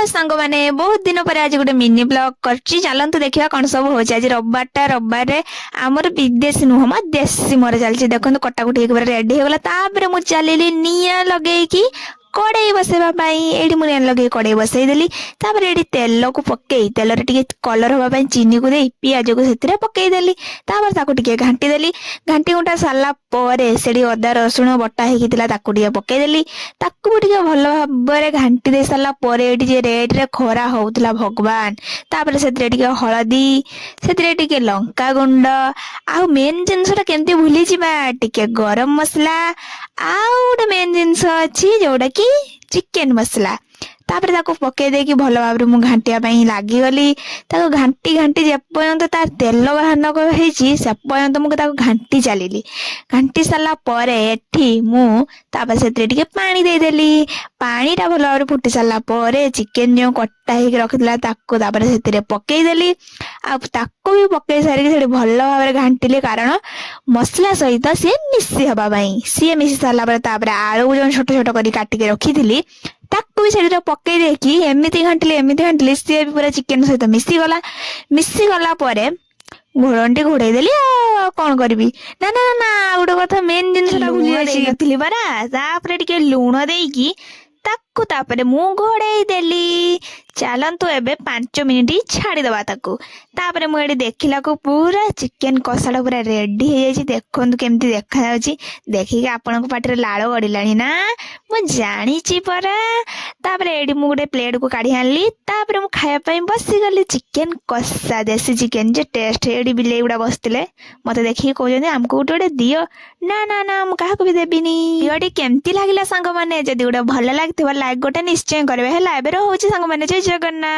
सांग मैंने बहुत दिन पर आज गोटे मिनी ब्लॉग करची चलतु देखा कौन सब हो आज रविवार आमर विदेशी नुह म देशी मोर चलती देखो कटाकुटी रेडी हो गला मुझे चलिली निआ लगे कड़े बसैबा ये मुझे लगे कड़े बसईदेली ये तेल को पकई तेल टे कलर हाँपाई चीनी को दे पिज को से पकईदेली टे घाटी देली घाटी गुंटा सारापर से अदा रसुण बटा होता पकईदेली भी भल भाव घाटी दे सारापर ये रेड रे खरा होता भगवान तापर से हलदी से लंका गुंड आ मेन जिनसा केमती भूली जावा टिके गरम मसला आउ मेन जिनस अच्छी जोटा कि चिकेन मसला तापर ताको पकई देकी भल भाव मु घाटिया लगिगली घाटी घाटी जेपर्यंत तार तेल बाहर न होईची से पर्यंत मुझे घाटी चलिली घाटी सारा पर एठी मुझे से पानी देदेली पानीटा भल भाव फुटी सारा पर चिकेन जो कटा हो रखी से पकईदेली आको भी पकई सारिक भल भाव घाटिली कारण मसला सहित सी मिसी हाँपाई सी मिसी सारापर आलू जो छोट छोट कर काटिक रखी ताकू भी से पकई देकी एमती घाटिली सी भी पूरा चिकेन सहित मिसी गला घोड़टी घोड़े देली कौन करी ना ना ना गोटे कथा मेन जिनसा भूली परा टे लुण देकी तापर मु घोड़े देली चलतु एबे 5 मिनिट छाड़ीदबा तापर मुझे देखला को पूरा चिकेन कषाटा पूरा रेडी हो जाए देखु केमती देखा देखिए आपण पाटे लाड़ गड़िला ना मुझे परा तापर ये गोटे प्लेट को काढ़ी आनली तापर मु खायापाई बसीगली चिकेन कषा देसी चिकेन जो टेस्ट ये बिले गुड़ा बसते मत देखिए कहते आमको गोटे गोटे दियो ना ना ना मुझे भी देविनी भिडियो केमती लगिला सांग मैंने जदि गोटे भल लगे लाइक गोटे निश्चय करेंगे है। सांग मैंने जय जगन्नाथ।